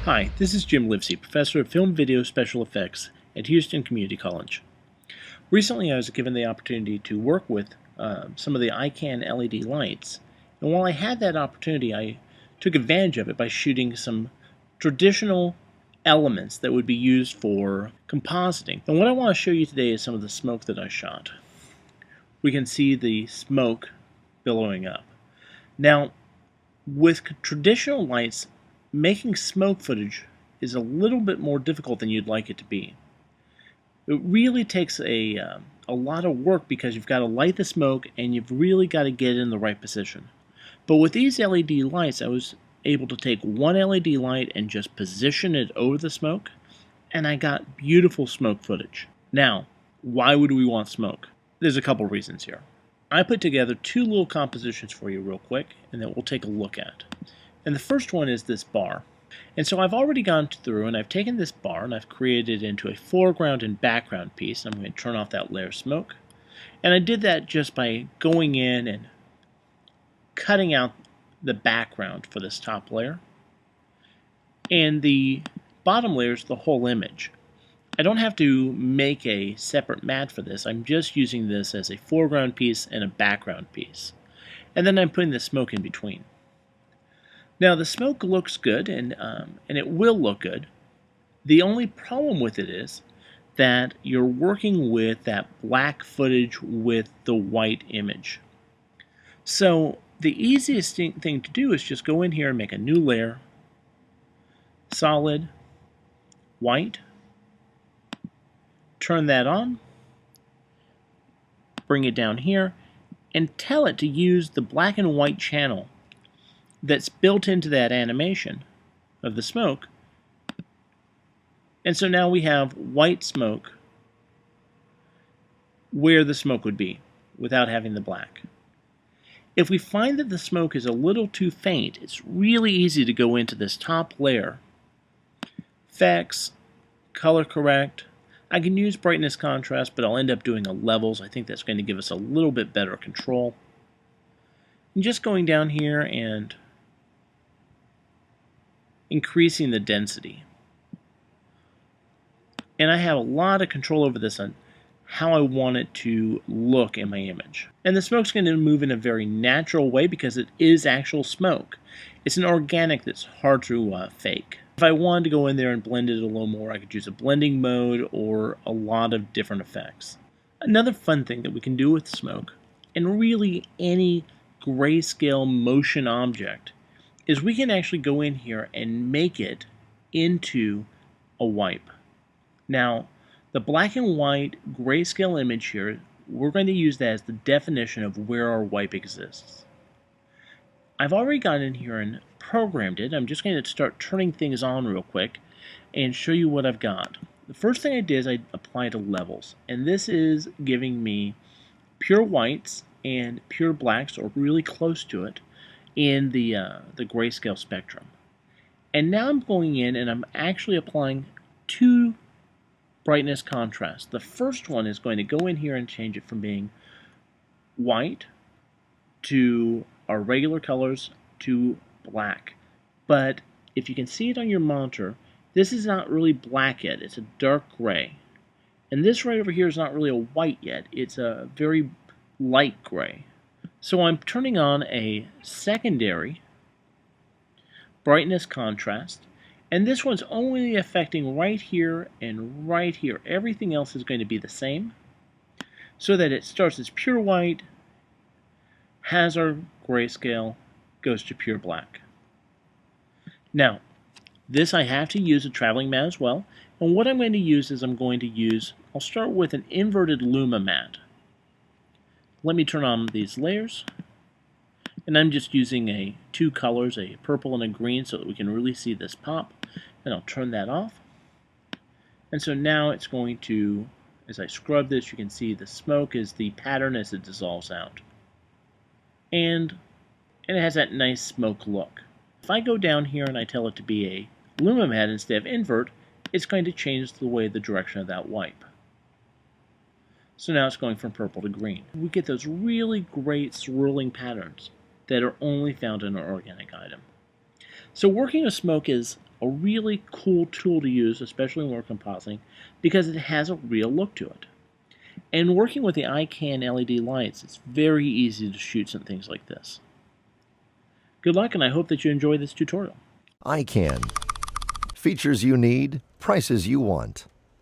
Hi, this is Jim Livesey, Professor of Film Video Special Effects at Houston Community College. Recently I was given the opportunity to work with some of the ikan LED lights, and while I had that opportunity I took advantage of it by shooting some traditional elements that would be used for compositing. And what I want to show you today is some of the smoke that I shot. We can see the smoke billowing up. Now, with traditional lights, making smoke footage is a little bit more difficult than you'd like it to be. It really takes a lot of work because you've got to light the smoke and you've really got to get it in the right position. But with these LED lights, I was able to take one LED light and just position it over the smoke, and I got beautiful smoke footage. Now, why would we want smoke? There's a couple reasons here. I put together two little compositions for you real quick, and that we'll take a look at. And the first one is this bar. And so I've already gone through and I've taken this bar and I've created it into a foreground and background piece. I'm going to turn off that layer of smoke. And I did that just by going in and cutting out the background for this top layer. And the bottom layer is the whole image. I don't have to make a separate mat for this. I'm just using this as a foreground piece and a background piece. And then I'm putting the smoke in between. Now the smoke looks good, and it will look good. The only problem with it is that you're working with that black footage with the white image. So the easiest thing to do is just go in here and make a new layer, solid, white, turn that on, bring it down here, and tell it to use the black and white channel that's built into that animation of the smoke. And so now we have white smoke where the smoke would be without having the black. If we find that the smoke is a little too faint, it's really easy to go into this top layer, effects, color correct. I can use brightness contrast, but I'll end up doing a levels. I think that's going to give us a little bit better control. And just going down here and increasing the density. And I have a lot of control over this on how I want it to look in my image. And the smoke's going to move in a very natural way because it is actual smoke. It's an organic that's hard to fake. If I wanted to go in there and blend it a little more, I could use a blending mode or a lot of different effects. Another fun thing that we can do with smoke, and really any grayscale motion object, is we can actually go in here and make it into a wipe. Now, the black and white grayscale image here, we're going to use that as the definition of where our wipe exists. I've already gone in here and programmed it. I'm just going to start turning things on real quick and show you what I've got. The first thing I did is I applied a levels, and this is giving me pure whites and pure blacks, or really close to it, in the grayscale spectrum. And now I'm going in and I'm actually applying two brightness contrasts. The first one is going to go in here and change it from being white to our regular colors to black. But if you can see it on your monitor, this is not really black yet. It's a dark gray. And this right over here is not really a white yet. It's a very light gray. So I'm turning on a secondary brightness contrast, and this one's only affecting right here and right here. Everything else is going to be the same, so that it starts as pure white, has our grayscale, goes to pure black. Now, this I have to use a traveling mat as well, and what I'm going to use is I'll start with an inverted luma mat. Let me turn on these layers, and I'm just using two colors, a purple and a green, so that we can really see this pop. And I'll turn that off. And so now it's going to, as I scrub this, you can see the smoke is the pattern as it dissolves out. And it has that nice smoke look. If I go down here and I tell it to be a luma mat instead of invert, it's going to change the direction of that wipe. So now it's going from purple to green. We get those really great swirling patterns that are only found in an organic item. So working with smoke is a really cool tool to use, especially when we're compositing, because it has a real look to it. And working with the ikan LED lights, it's very easy to shoot some things like this. Good luck, and I hope that you enjoy this tutorial. ikan. Features you need, prices you want.